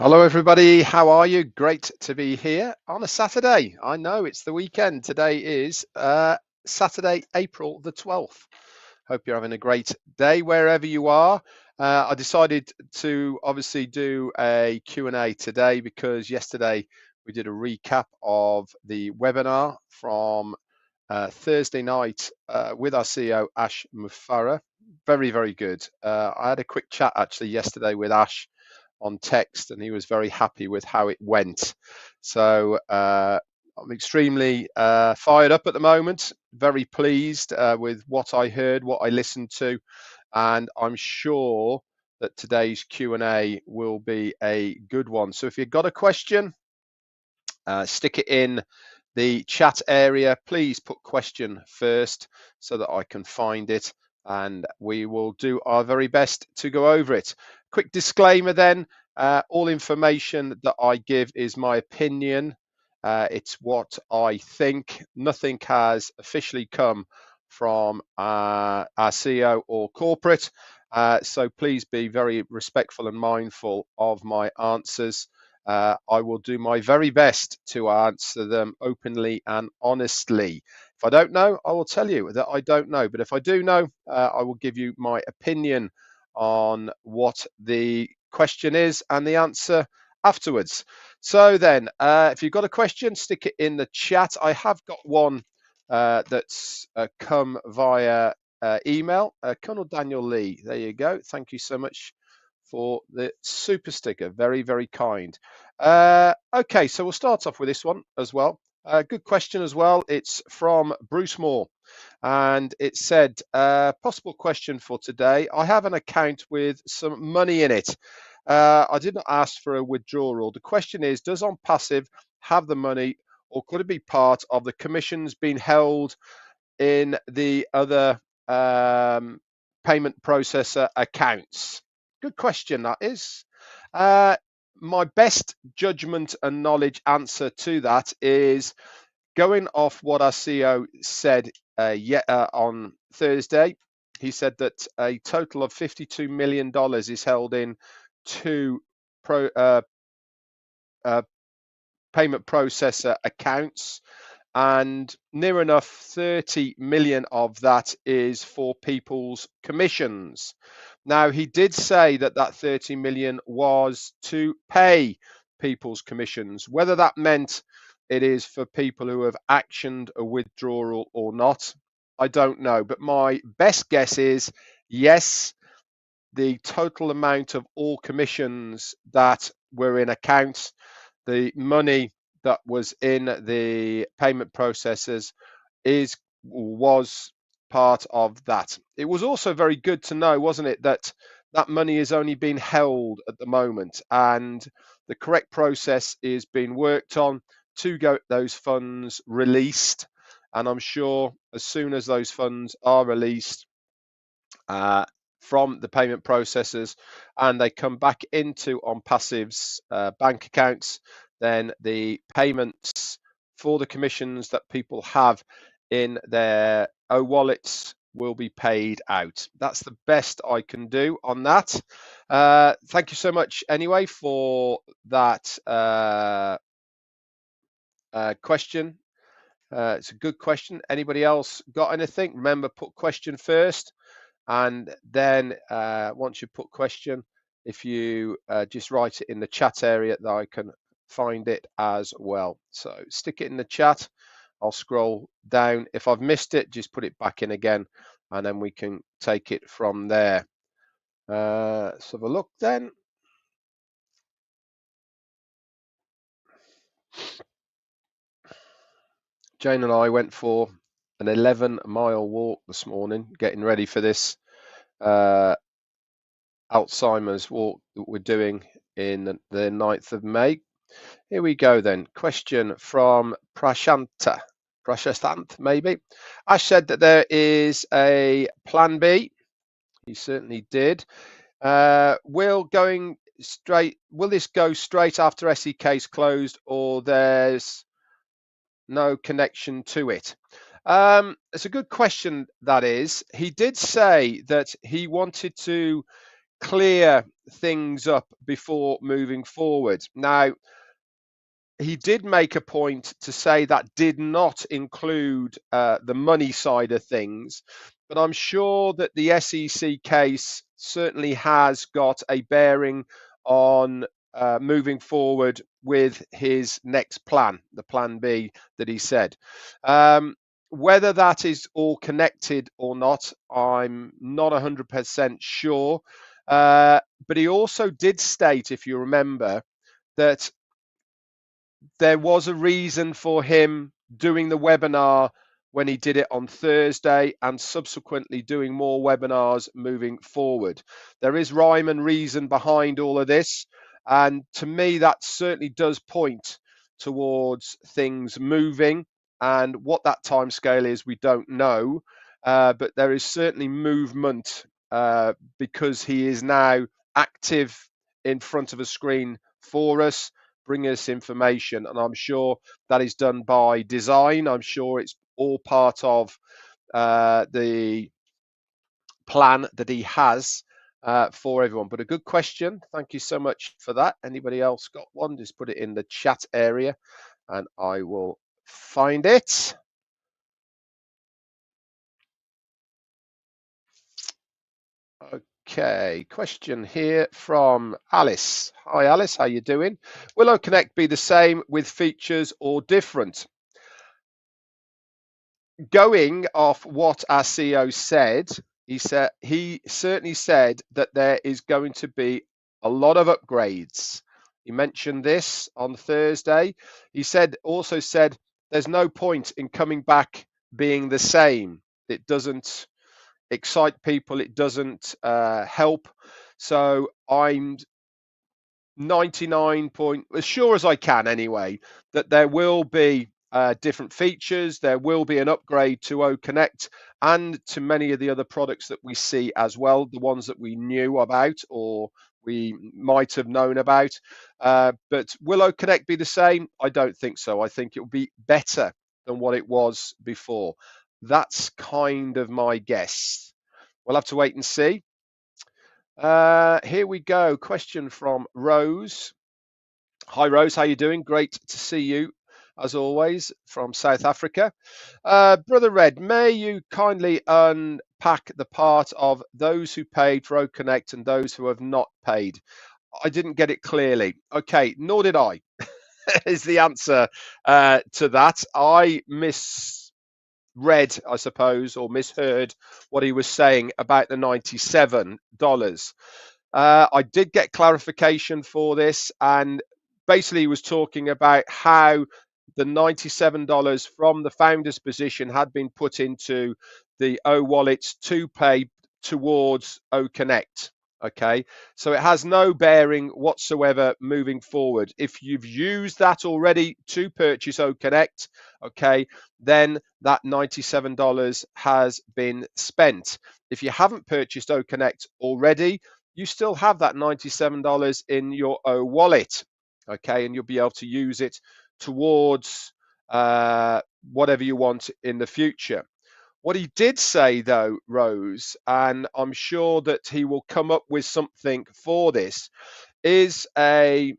Hello, everybody. How are you? Great to be here on a Saturday. I know it's the weekend. Today is Saturday, April the 12th. Hope you're having a great day wherever you are. I decided to obviously do a Q&A today because yesterday we did a recap of the webinar from Thursday night with our CEO, Ash Mufareh. Very, very good. I had a quick chat actually yesterday with Ash on text, and he was very happy with how it went. So I'm extremely fired up at the moment, very pleased with what I heard, what I listened to, and I'm sure that today's Q&A will be a good one. So if you've got a question, stick it in the chat area. Please put question first so that I can find it, and we will do our very best to go over it. Quick disclaimer then, all information that I give is my opinion. It's what I think. Nothing has officially come from our CEO or corporate. So please be very respectful and mindful of my answers. I will do my very best to answer them openly and honestly. If I don't know, I will tell you that I don't know. But if I do know, I will give you my opinion on what the question is and the answer afterwards. So then, if you've got a question, stick it in the chat. I have got one that's come via email. Colonel Daniel Lee, there you go. Thank you so much for the super sticker. Very, very kind. Okay, so we'll start off with this one as well. Good question as well. It's from Bruce Moore, and it said, possible question for today. I have an account with some money in it. I did not ask for a withdrawal. The question is, does Onpassive have the money, or could it be part of the commissions being held in the other payment processor accounts? Good question, that is. My best judgment and knowledge answer to that is going off what our CEO said on Thursday. He said that a total of $52 million is held in two payment processor accounts, and near enough 30 million of that is for people's commissions. Now, he did say that that 30 million was to pay people's commissions. Whether that meant it is for people who have actioned a withdrawal or not, I don't know. But my best guess is yes, the total amount of all commissions that were in accounts, the money that was in the payment processors was part of that. It was also very good to know, wasn't it, that that money is only being held at the moment, and the correct process is being worked on to get those funds released. And I'm sure as soon as those funds are released from the payment processors and they come back into Onpassive's bank accounts, then the payments for the commissions that people have in their wallets will be paid out. That's the best I can do on that. Thank you so much anyway for that question. It's a good question. Anybody else got anything? Remember, put question first, and then once you put question, if you just write it in the chat area, that I can find it as well. So stick it in the chat. I'll scroll down. If I've missed it, just put it back in again, and then we can take it from there. Let's have a look then. Jane and I went for an 11-mile walk this morning, getting ready for this Alzheimer's walk that we're doing in the 9th of May. Here we go then. Question from Prashant, maybe. Ash said that there is a plan B. He certainly did. Will this go straight after SEK is closed, or there's no connection to it? It's a good question, that is. He did say that he wanted to clear things up before moving forward. Now, he did make a point to say that did not include the money side of things, but I'm sure that the SEC case certainly has got a bearing on moving forward with his next plan, the plan B that he said. Whether that is all connected or not, I'm not 100% sure. But he also did state, if you remember, that there was a reason for him doing the webinar when he did it on Thursday and subsequently doing more webinars moving forward. There is rhyme and reason behind all of this. And to me, that certainly does point towards things moving. And what that time scale is, we don't know. But there is certainly movement because he is now active in front of a screen for us, bring us information, and I'm sure that is done by design. I'm sure it's all part of the plan that he has for everyone. But a good question. Thank you so much for that. Anybody else got one? Just put it in the chat area and I will find it. Okay, question here from Alice. Hi Alice, how you doing? Will OConnect be the same with features or different? Going off what our CEO said, he certainly said that there is going to be a lot of upgrades. He mentioned this on Thursday. He also said there's no point in coming back being the same. It doesn't excite people. It doesn't help. So I'm 99 point as sure as I can anyway that there will be different features. There will be an upgrade to OConnect and to many of the other products that we see as well, the ones that we knew about or we might have known about. But will OConnect be the same? I don't think so. I think it will be better than what it was before. That's kind of my guess. We'll have to wait and see. Here we go. Question from Rose. Hi Rose, how you doing? Great to see you as always from South Africa. Brother Red, may you kindly unpack the part of those who paid for OConnect and those who have not paid? I didn't get it clearly. Okay, nor did I, is the answer to that. I misread, I suppose, or misheard what he was saying about the $97. I did get clarification for this, and basically he was talking about how the $97 from the founder's position had been put into the O wallets to pay towards OConnect. Okay, so it has no bearing whatsoever moving forward. If you've used that already to purchase OConnect, okay, then that $97 has been spent. If you haven't purchased OConnect already, you still have that $97 in your O wallet, okay, and you'll be able to use it towards whatever you want in the future. What he did say, though, Rose, and I'm sure that he will come up with something for this, is a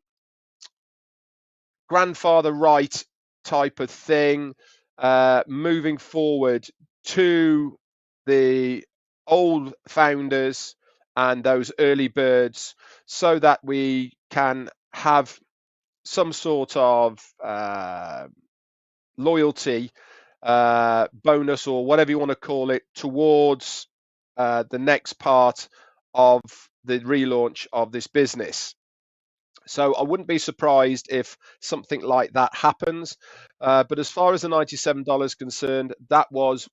grandfather right type of thing moving forward to the old founders and those early birds so that we can have some sort of loyalty bonus or whatever you want to call it towards the next part of the relaunch of this business. So I wouldn't be surprised if something like that happens. But as far as the $97 is concerned,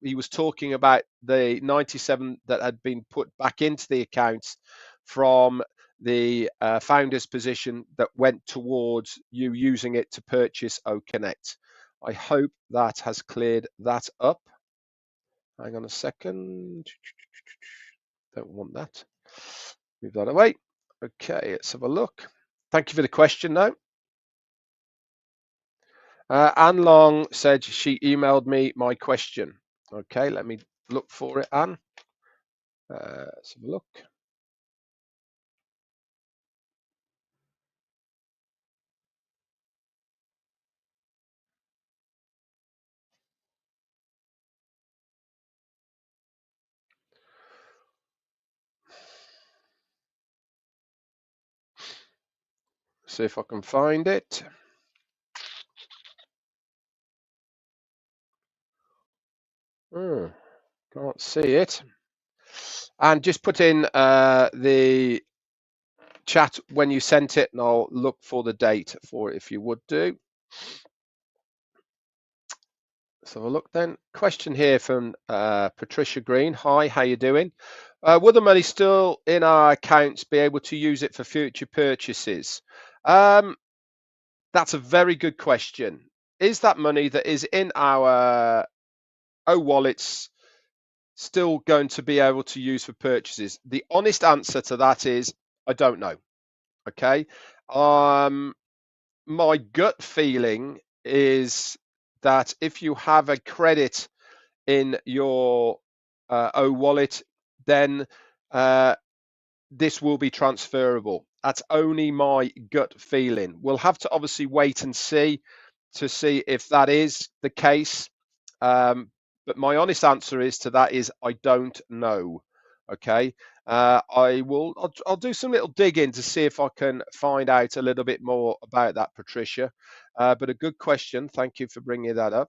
he was talking about the 97 that had been put back into the accounts from the founder's position that went towards you using it to purchase OConnect. I hope that has cleared that up. Hang on a second. Don't want that. Move that away. Okay, let's have a look. Thank you for the question, though. Anne Long said she emailed me my question. Okay, let me look for it, Anne. Let's have a look. see if I can find it. Can't see it. And just put in the chat when you sent it, and I'll look for the date for it if you would do. So have a look then. Question here from Patricia Green. Hi, how you doing? Will the money still in our accounts be able to use it for future purchases? That's a very good question. Is that money that is in our wallets still going to be able to use for purchases? The honest answer to that is I don't know. Okay. My gut feeling is that if you have a credit in your wallet, then this will be transferable. That's only my gut feeling. We'll have to obviously wait and see to see if that is the case. But my honest answer is to that is I don't know. Okay, I'll do some little digging to see if I can find out a little bit more about that, Patricia. But a good question. Thank you for bringing that up.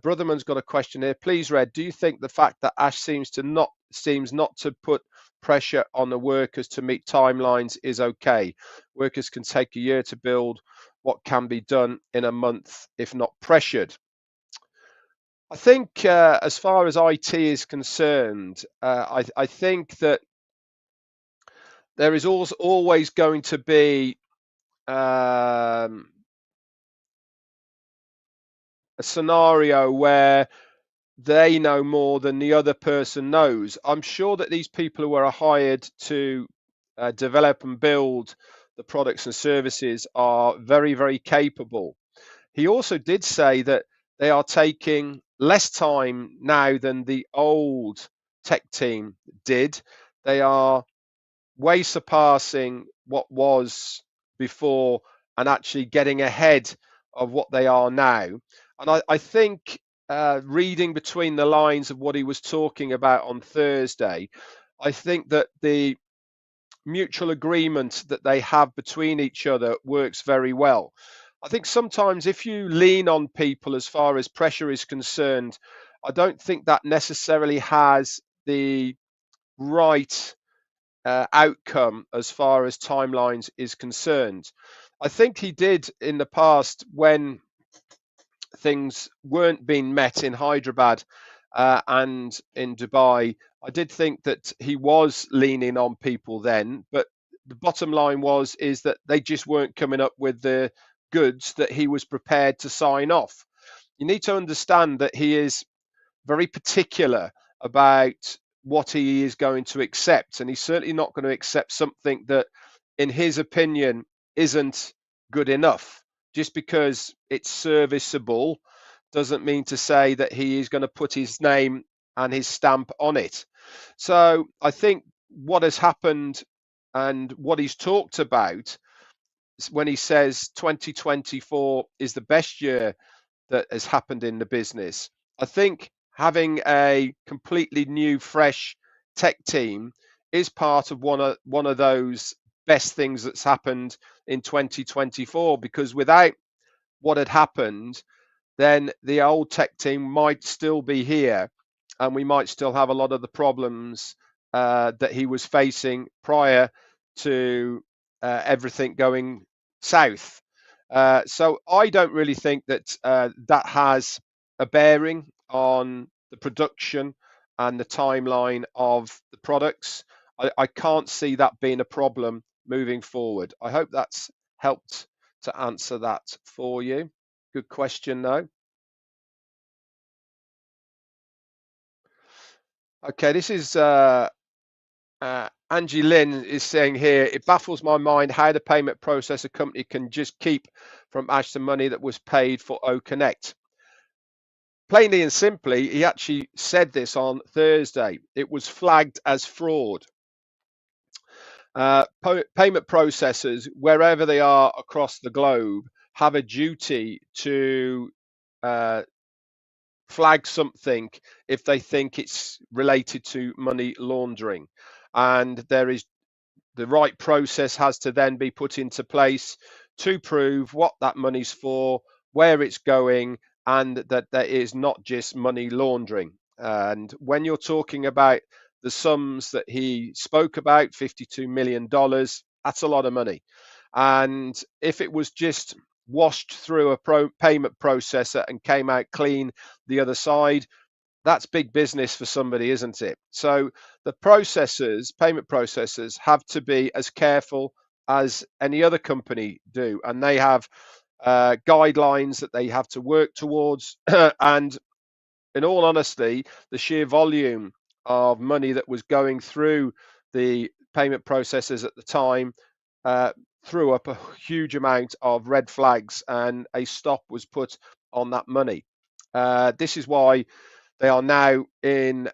Brotherman's got a question here. Please, Red, do you think the fact that Ash seems not to put pressure on the workers to meet timelines is okay? Workers can take a year to build what can be done in a month if not pressured. I think as far as IT is concerned, I think that there is also always going to be a scenario where they know more than the other person knows. I'm sure that these people who are hired to develop and build the products and services are very, very capable. He also did say that they are taking less time now than the old tech team did. They are way surpassing what was before and actually getting ahead of what they are now. And I think reading between the lines of what he was talking about on Thursday, I think that the mutual agreement that they have between each other works very well. I think sometimes if you lean on people as far as pressure is concerned, I don't think that necessarily has the right outcome as far as timelines is concerned. I think he did in the past when things weren't being met in Hyderabad and in Dubai. I did think that he was leaning on people then, but the bottom line is that they just weren't coming up with the goods that he was prepared to sign off. You need to understand that he is very particular about what he is going to accept, and he's certainly not going to accept something that, in his opinion, isn't good enough. Just because it's serviceable doesn't mean to say that he is going to put his name and his stamp on it. So I think what has happened and what he's talked about when he says 2024 is the best year that has happened in the business. I think having a completely new, fresh tech team is part of one of those best things that's happened in 2024, because without what had happened, then the old tech team might still be here and we might still have a lot of the problems that he was facing prior to everything going south. So I don't really think that that has a bearing on the production and the timeline of the products. I can't see that being a problem moving forward. I hope that's helped to answer that for you. Good question, though. Okay, this is Angie Lynn is saying here, it baffles my mind how the payment processor company can just keep from Ash the money that was paid for OConnect. Plainly and simply, he actually said this on Thursday. It was flagged as fraud. Payment processors, wherever they are across the globe, have a duty to flag something if they think it's related to money laundering. And there is the right process has to then be put into place to prove what that money's for, where it's going, and that there is not just money laundering. And when you're talking about the sums that he spoke about, $52 million, that's a lot of money. And if it was just washed through a payment processor and came out clean the other side, that's big business for somebody, isn't it? So the processors, payment processors, have to be as careful as any other company do, and they have guidelines that they have to work towards. And in all honesty, the sheer volume of money that was going through the payment processors at the time uh, threw up a huge amount of red flags, and a stop was put on that money. This is why they are now in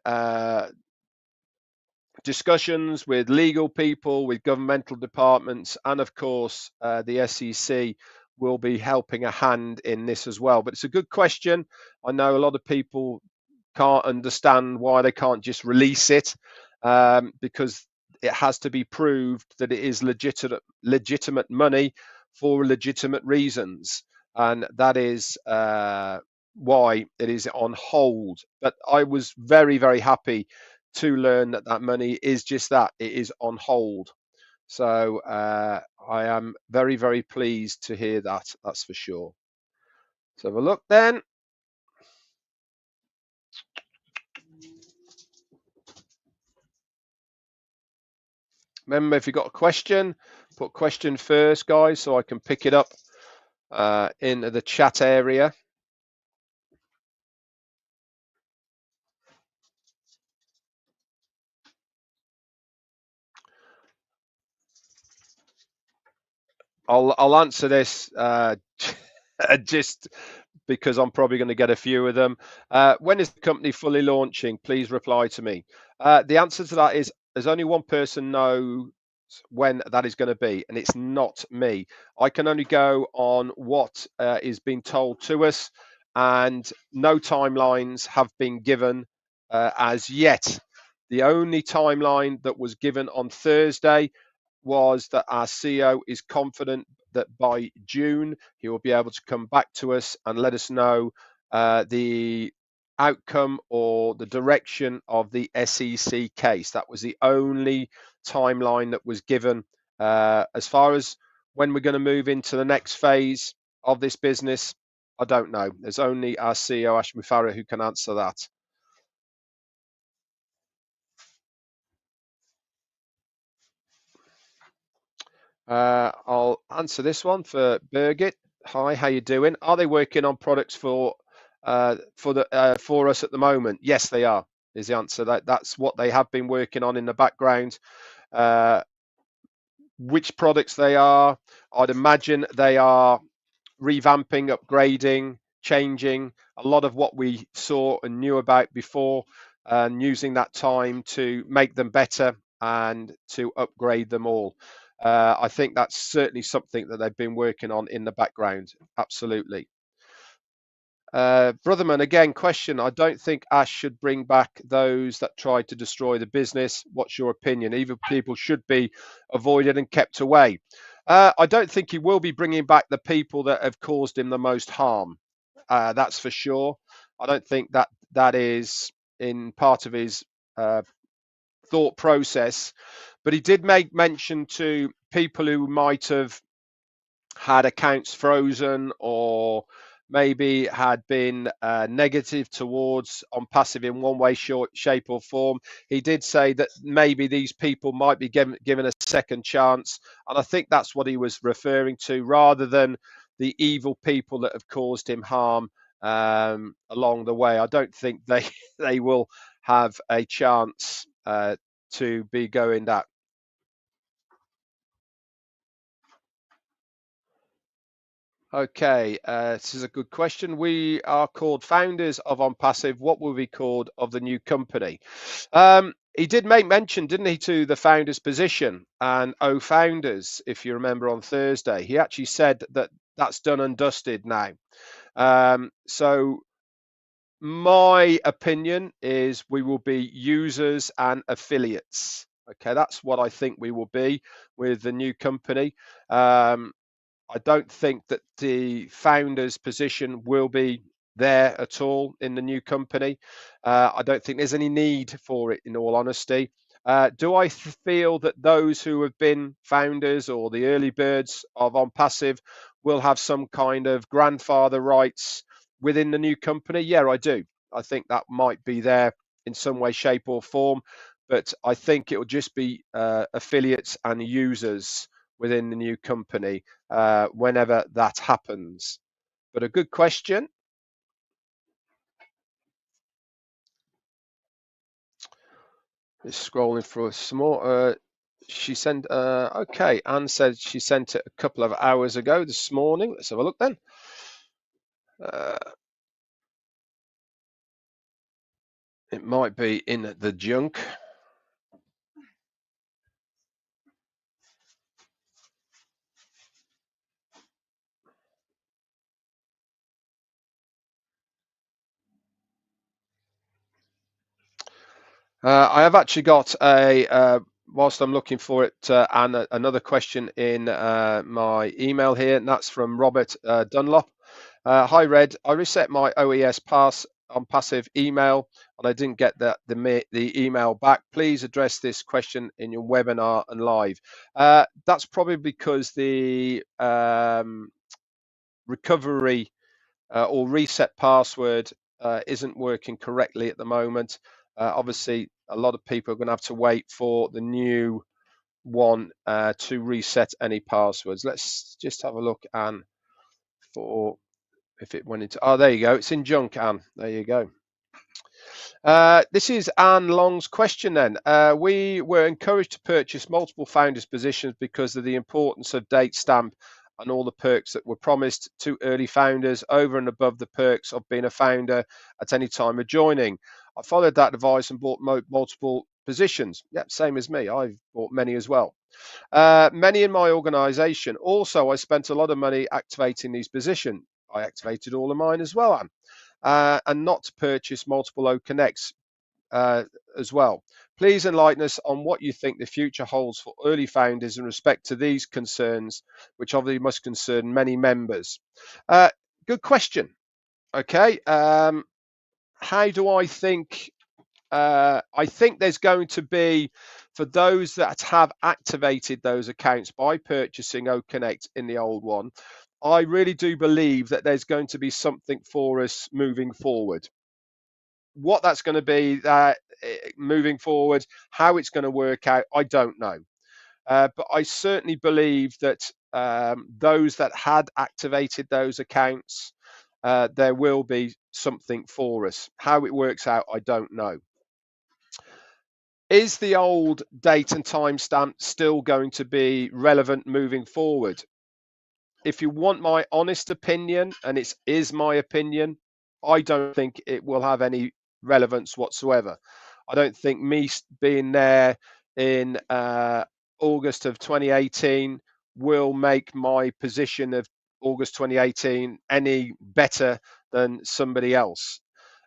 discussions with legal people, with governmental departments, and of course, the SEC will be helping a hand in this as well. But it's a good question. I know a lot of people can't understand why they can't just release it, because it has to be proved that it is legitimate money for legitimate reasons, and that is why it is on hold. But I was very, very happy to learn that that money is just that, it is on hold. So I am very, very pleased to hear that, that's for sure. So have a look then. Remember, if you've got a question, put question first, guys, so I can pick it up in the chat area. I'll answer this just because I'm probably going to get a few of them. When is the company fully launching? Please reply to me. The answer to that is there's only one person knows when that is going to be, and it's not me. I can only go on what is being told to us, and no timelines have been given as yet. The only timeline that was given on Thursday was that our CEO is confident that by June he will be able to come back to us and let us know the outcome or the direction of the SEC case. That was the only timeline that was given. As far as when we're going to move into the next phase of this business, I don't know. There's only our CEO, Ash Mufareh, who can answer that. I'll answer this one for Birgit. Hi, how you doing? Are they working on products for us at the moment? Yes, they are. Is the answer. That's what they have been working on in the background. Which products they are? I'd imagine they are revamping, upgrading, changing a lot of what we saw and knew about before, and using that time to make them better and to upgrade them all. I think that's certainly something that they've been working on in the background. Absolutely. Brotherman, again, question. I don't think Ash should bring back those that tried to destroy the business. What's your opinion? Evil people should be avoided and kept away. I don't think he will be bringing back the people that have caused him the most harm. That's for sure. I don't think that that is in part of his thought process. But he did make mention to people who might have had accounts frozen or maybe had been negative towards Onpassive in one way, shape, or form. He did say that maybe these people might be given a second chance, and I think that's what he was referring to, rather than the evil people that have caused him harm along the way. I don't think they will have a chance to be going that. Okay, this is a good question. We are called founders of Onpassive. What will be called of the new company? He did make mention, didn't he, to the founders position and founders, if you remember on Thursday. He actually said that that's done and dusted now. So my opinion is we will be users and affiliates. Okay, that's what I think we will be with the new company. I don't think that the founder's position will be there at all in the new company. I don't think there's any need for it, in all honesty. Do I feel that those who have been founders or the early birds of Onpassive will have some kind of grandfather rights within the new company? Yeah, I do. I think that might be there in some way, shape, or form, but I think it will just be affiliates and users within the new company whenever that happens. But a good question. Just scrolling through some more. She sent, okay, Anne said she sent it a couple of hours ago this morning. Let's have a look then. It might be in the junk. I have actually got whilst I'm looking for it, and another question in my email here, and that's from Robert Dunlop. Hi, Red. I reset my OES pass Onpassive email, and I didn't get the email back. Please address this question in your webinar and live. That's probably because the recovery or reset password isn't working correctly at the moment. Obviously, a lot of people are going to have to wait for the new one to reset any passwords. Let's just have a look, Anne, for if it went into. Oh, there you go. It's in junk, Anne. There you go. This is Anne Long's question then. We were encouraged to purchase multiple founders positions because of the importance of date stamp and all the perks that were promised to early founders over and above the perks of being a founder at any time of joining. I followed that advice and bought multiple positions. Yeah, same as me. I've bought many as well. Many in my organization. Also, I spent a lot of money activating these positions. I activated all of mine as well, Anne. And not to purchase multiple O Connects as well. Please enlighten us on what you think the future holds for early founders in respect to these concerns, which obviously must concern many members. Good question. Okay. How do I think? I think there's going to be, for those that have activated those accounts by purchasing O Connect in the old one, I really do believe that there's going to be something for us moving forward. What that's going to be moving forward, how it's going to work out, I don't know. But I certainly believe that those that had activated those accounts, there will be something for us. How it works out, I don't know. Is the old date and timestamp still going to be relevant moving forward? If you want my honest opinion, and it is my opinion, I don't think it will have any relevance whatsoever. I don't think me being there in August of 2018 will make my position of August 2018 any better than somebody else.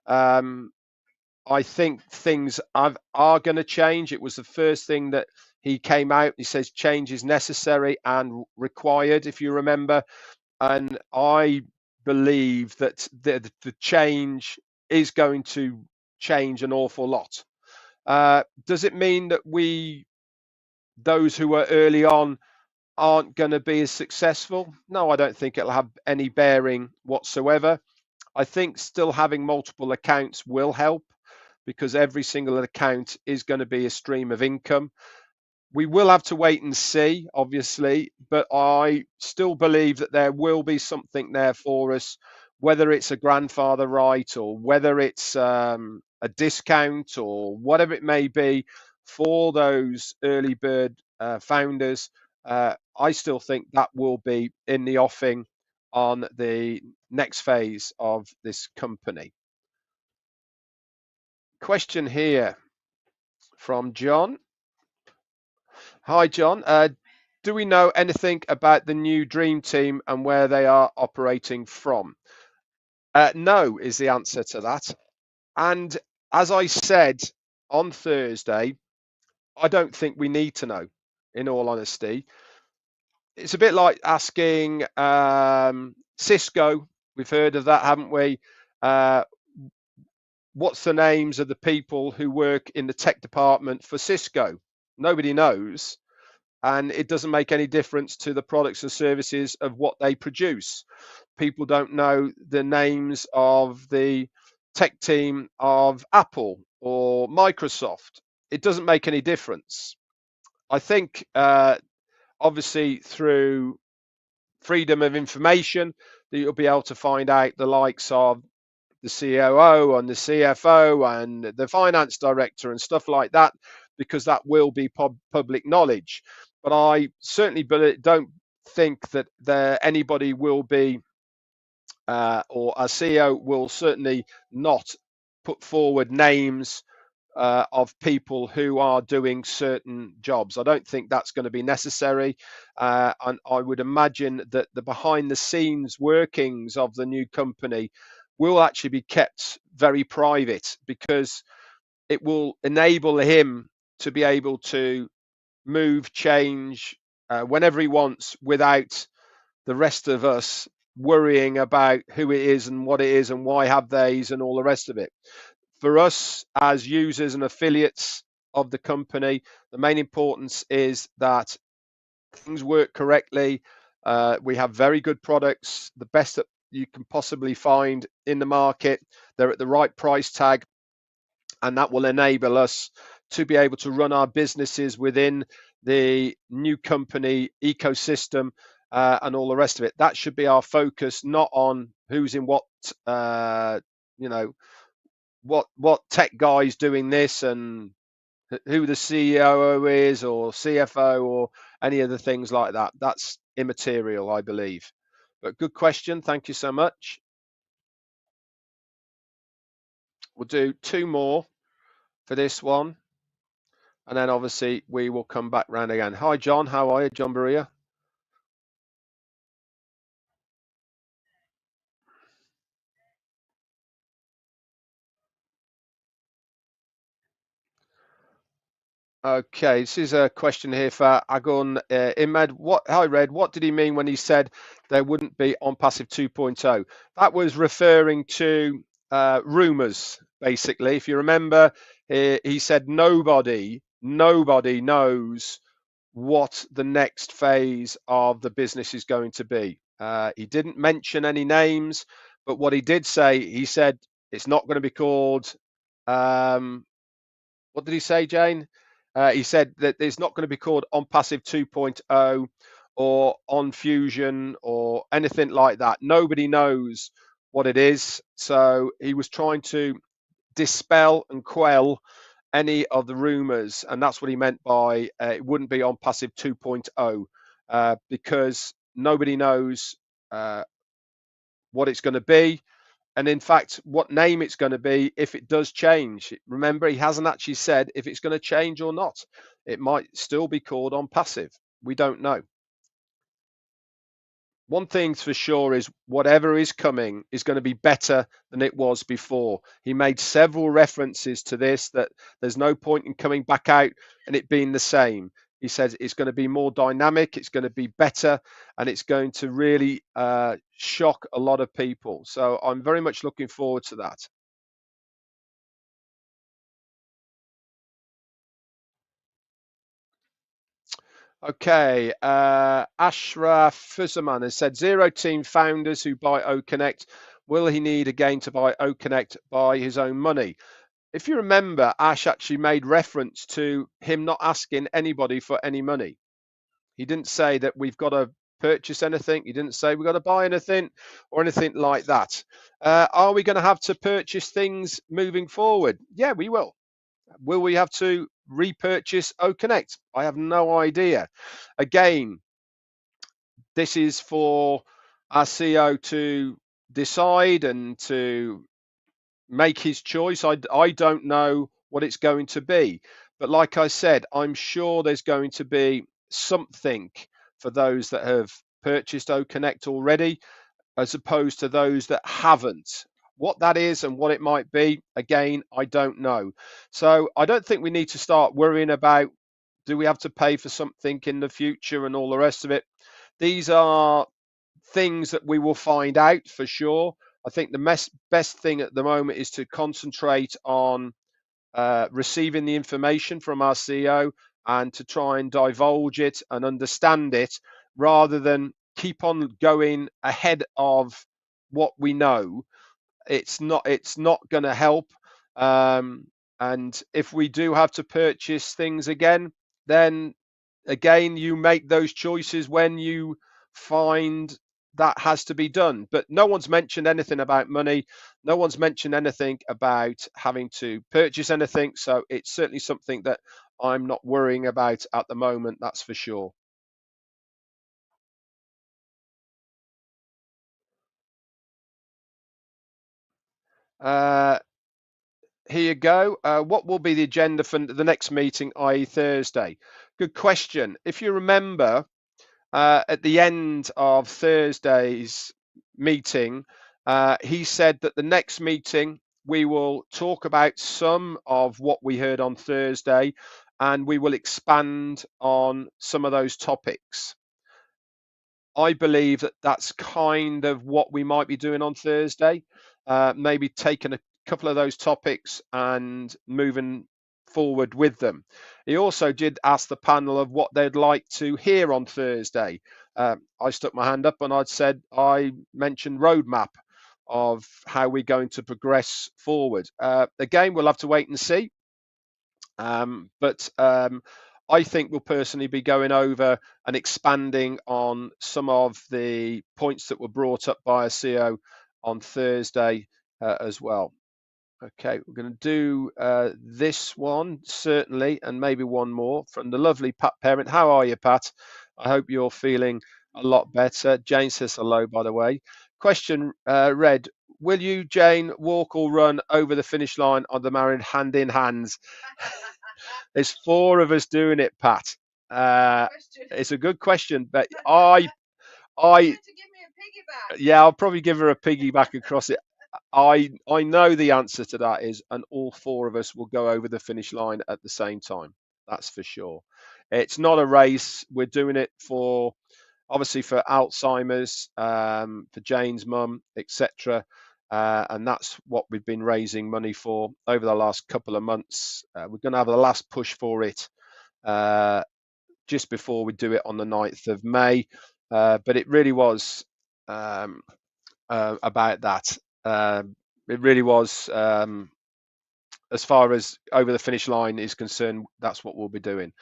I think things are going to change. It was the first thing that he came out. He says change is necessary and required, if you remember. And I believe that the change is going to change an awful lot. Does it mean that those who are early on, aren't going to be as successful? No, I don't think it'll have any bearing whatsoever. I think still having multiple accounts will help, because every single account is going to be a stream of income. We will have to wait and see, obviously, but I still believe that there will be something there for us, whether it's a grandfather right or whether it's a discount or whatever it may be for those early bird founders. I still think that will be in the offing on the next phase of this company. Question here from John. Hi, John. Do we know anything about the new Dream Team and where they are operating from? No, is the answer to that. And as I said on Thursday, I don't think we need to know, in all honesty. It's a bit like asking Cisco. We've heard of that, haven't we? Uh, what's the names of the people who work in the tech department for Cisco? Nobody knows, and it doesn't make any difference to the products and services of what they produce. People don't know the names of the tech team of Apple or Microsoft. It doesn't make any difference. I think obviously through freedom of information that you'll be able to find out the likes of the COO and the CFO and the finance director and stuff like that, because that will be public knowledge. But I certainly don't think that anybody will be, or a CEO will certainly not put forward names of people who are doing certain jobs. I don't think that's going to be necessary. And I would imagine that the behind the scenes workings of the new company will actually be kept very private, because it will enable him to be able to move, change whenever he wants, without the rest of us worrying about who it is and what it is and why have they's and all the rest of it. For us as users and affiliates of the company, the main importance is that things work correctly. We have very good products, the best that you can possibly find in the market. They're at the right price tag, and that will enable us to be able to run our businesses within the new company ecosystem, and all the rest of it. That should be our focus, not on who's in what, you know, what tech guy's doing this and who the CEO is or CFO or any other things like that. That's immaterial, I believe. But good question. Thank you so much. We'll do two more for this one, and then obviously we will come back round again. Hi, John. How are you, John Berea? Okay, this is a question here for Agun Imed. Hi, Red. What did he mean when he said there wouldn't be Onpassive 2.0? That was referring to rumors, basically. If you remember, he said nobody knows what the next phase of the business is going to be. He didn't mention any names, but what he did say, he said it's not going to be called. What did he say, Jane? He said that it's not going to be called Onpassive 2.0 or On Fusion or anything like that. Nobody knows what it is. So he was trying to dispel and quell any of the rumors. And that's what he meant by it wouldn't be Onpassive 2.0, because nobody knows what it's going to be. And in fact, what name it's going to be if it does change. Remember, he hasn't actually said if it's going to change or not. It might still be called Onpassive. We don't know. One thing's for sure is whatever is coming is going to be better than it was before. He made several references to this, that there's no point in coming back out and it being the same. He says it's going to be more dynamic, it's going to be better, and it's going to really shock a lot of people. So I'm very much looking forward to that. Okay, Ashraf Fuzzaman has said zero team founders who buy OConnect. Will he need again to buy OConnect by his own money? If you remember, Ash actually made reference to him not asking anybody for any money. He didn't say that we've got to purchase anything. He didn't say we've got to buy anything or anything like that. Are we going to have to purchase things moving forward? Yeah, we will. Will we have to repurchase OConnect? I have no idea. Again, this is for our CEO to decide and to make his choice. I don't know what it's going to be. But like I said, I'm sure there's going to be something for those that have purchased OConnect already, as opposed to those that haven't. What that is and what it might be, again, I don't know. So I don't think we need to start worrying about Do we have to pay for something in the future and all the rest of it? These are things that we will find out for sure. I think the best thing at the moment is to concentrate on receiving the information from our CEO and to try and divulge it and understand it rather than keep on going ahead of what we know. It's not going to help. Um, and if we do have to purchase things again, then again you make those choices when you find that has to be done. But no one's mentioned anything about money. No one's mentioned anything about having to purchase anything. So it's certainly something that I'm not worrying about at the moment. That's for sure. Uh, Here you go. What will be the agenda for the next meeting, i.e. Thursday? Good question. If you remember, at the end of Thursday's meeting, he said that the next meeting we will talk about some of what we heard on Thursday and we will expand on some of those topics. I believe that that's kind of what we might be doing on Thursday. Maybe taking a couple of those topics and moving forward with them. He also did ask the panel of what they'd like to hear on Thursday. I stuck my hand up and I mentioned roadmap of how we're going to progress forward. Again, we'll have to wait and see. But I think we'll personally be going over and expanding on some of the points that were brought up by a CEO on Thursday as well. Okay, we're going to do this one certainly, and maybe one more from the lovely Pat Parent. How are you, Pat? I hope you're feeling a lot better. Jane says hello, by the way. Question read: will you, Jane, walk or run over the finish line on the married hand in hands? There's four of us doing it, Pat. It's a good question, but I, yeah, I'll probably give her a piggyback across it. I know the answer to that is, and all four of us will go over the finish line at the same time. That's for sure. It's not a race. We're doing it for obviously for Alzheimer's, for Jane's mum, etc. And that's what we've been raising money for over the last couple of months. We're going to have the last push for it just before we do it on the 9th of May. But it really was um, about that. It really was, as far as over the finish line is concerned, that's what we'll be doing.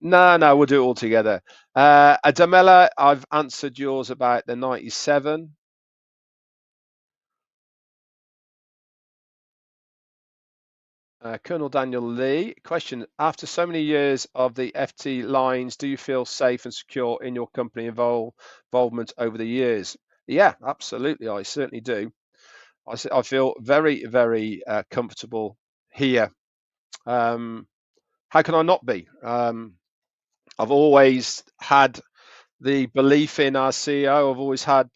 No, we'll do it all together. Adamela, I've answered yours about the 97. Colonel Daniel Lee, question: after so many years of the FT lines, do you feel safe and secure in your company involvement over the years? Yeah, absolutely. I certainly do. I feel very, very comfortable here. How can I not be? I've always had the belief in our CEO. I've always had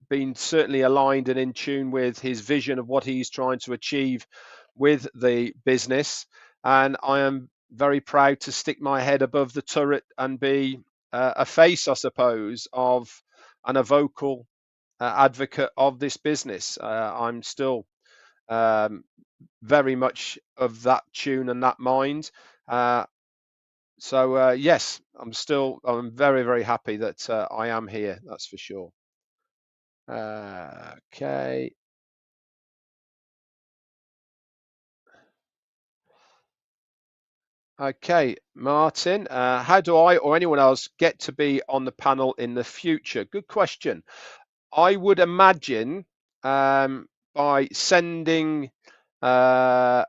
been certainly aligned and in tune with his vision of what he's trying to achieve with the business. And I am very proud to stick my head above the turret and be a face, I suppose, of and a vocal advocate of this business. I'm still um, very much of that tune and that mind. So yes, I'm very, very happy that I am here. That's for sure. Okay. Okay, Martin, how do I or anyone else get to be on the panel in the future? Good question. I would imagine by sending either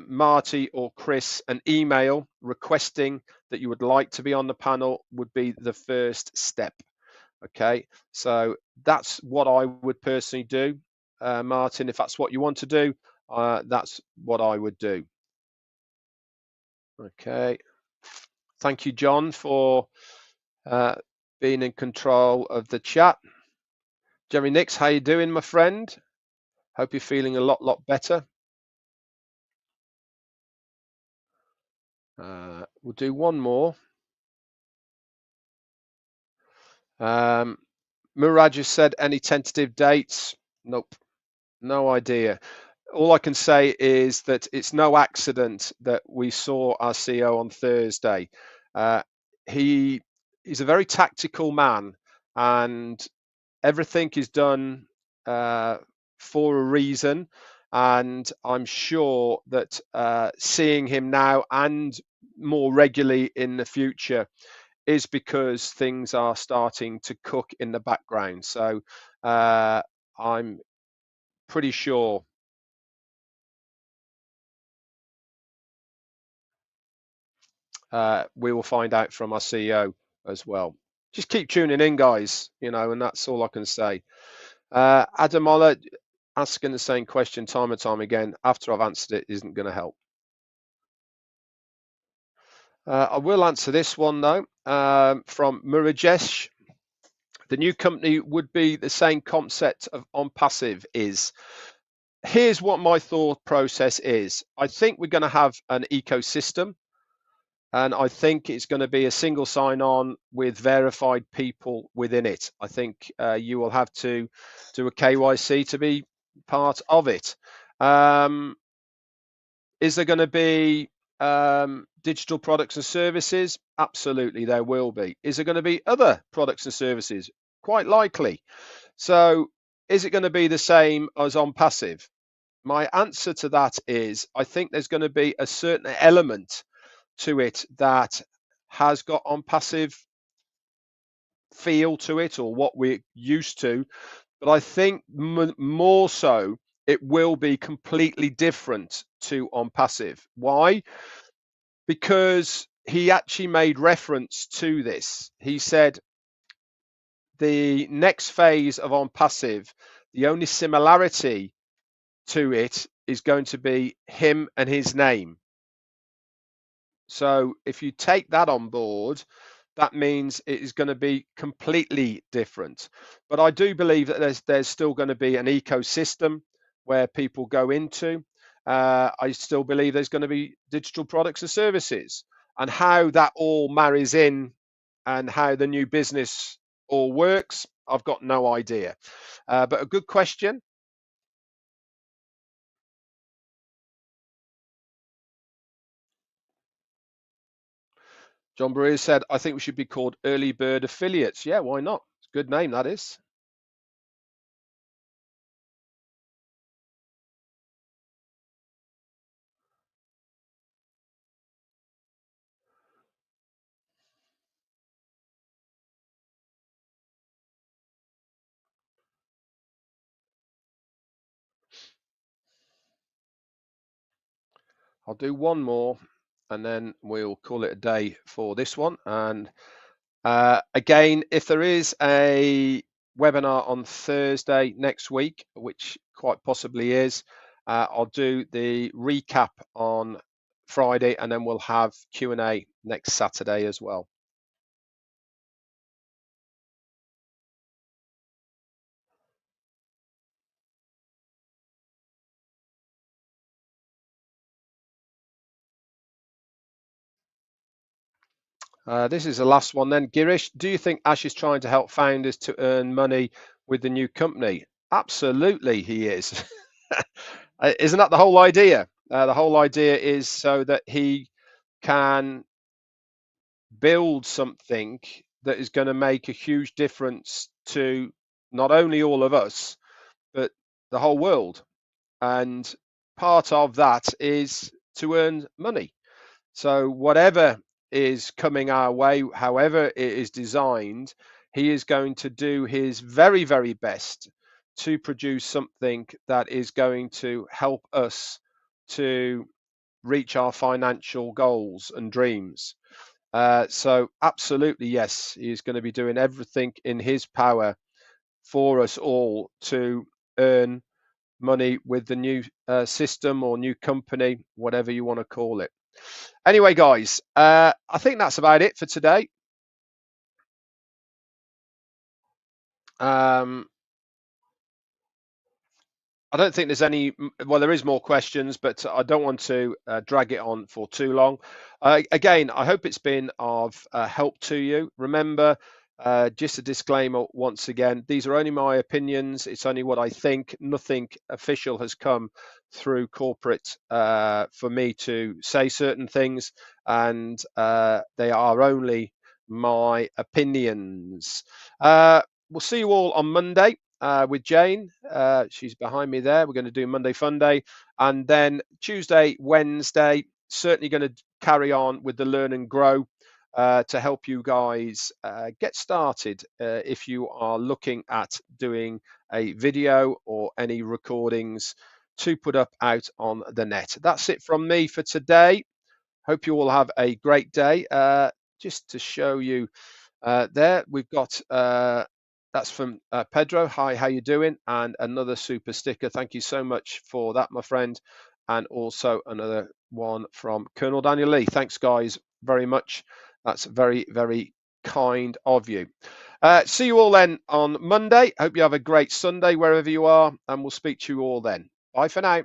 Marty or Chris an email requesting that you would like to be on the panel would be the first step. Okay, so that's what I would personally do, Martin. If that's what you want to do, that's what I would do. Okay, thank you, John, for uh, being in control of the chat. Jerry Nix, how you doing, my friend? Hope you're feeling a lot better. We'll do one more. Murad just said, any tentative dates? Nope, no idea. All I can say is that it's no accident that we saw our CEO on Thursday. He is a very tactical man, and everything is done for a reason. And I'm sure that seeing him now and more regularly in the future is because things are starting to cook in the background. So I'm pretty sure we will find out from our CEO as well. Just keep tuning in, guys, and that's all I can say. Adamola asking the same question time and time again after I've answered it isn't going to help. I will answer this one, though, from Murajesh. The new company would be the same concept of Onpassive is. Here's what my thought process is. I think we're going to have an ecosystem, and I think it's going to be a single sign-on with verified people within it. I think you will have to do a KYC to be part of it. Is there going to be digital products and services? Absolutely, there will be. Is there going to be other products and services? Quite likely. So is it going to be the same as Onpassive? My answer to that is I think there's going to be a certain element to it that has got Onpassive feel to it, or what we're used to, but I think more so it will be completely different to Onpassive. Why? Because he actually made reference to this. He said the next phase of Onpassive, the only similarity to it is going to be him and his name. So if you take that on board, that means it is going to be completely different. But I do believe that there's still going to be an ecosystem where people go into. I still believe there's going to be digital products and services, and how that all marries in and how the new business all works, I've got no idea. But a good question. John Brewer said, I think we should be called early bird affiliates. Yeah, why not? It's a good name, that is. I'll do one more and then we'll call it a day for this one. And again, if there is a webinar on Thursday next week, which quite possibly is, I'll do the recap on Friday, and then we'll have Q&A next Saturday as well. This is the last one then. Girish, do you think Ash is trying to help founders to earn money with the new company? Absolutely, he is. Isn't that the whole idea? The whole idea is so that he can build something that is going to make a huge difference to not only all of us, but the whole world. And part of that is to earn money. So whatever is coming our way, however it is designed, he is going to do his very, very best to produce something that is going to help us to reach our financial goals and dreams. So absolutely, yes, he's going to be doing everything in his power for us all to earn money with the new system or new company, whatever you want to call it. Anyway, guys, I think that's about it for today. I don't think there's any, well, there is more questions, but I don't want to drag it on for too long. Again, I hope it's been of help to you. Remember, just a disclaimer once again, these are only my opinions. It's only what I think. Nothing official has come through corporate for me to say certain things, and they are only my opinions. We'll see you all on Monday. With Jane. She's behind me there. We're going to do Monday Fun Day. And then Tuesday, Wednesday, certainly going to carry on with the Learn and Grow to help you guys get started if you are looking at doing a video or any recordings to put up out on the net. That's it from me for today. Hope you all have a great day. Just to show you there, we've got that's from Pedro. Hi, how you doing? And another super sticker. Thank you so much for that, my friend. And also another one from Colonel Daniel Lee. Thanks, guys, very much. That's very, very kind of you. See you all then on Monday. Hope you have a great Sunday wherever you are, and we'll speak to you all then. Bye for now.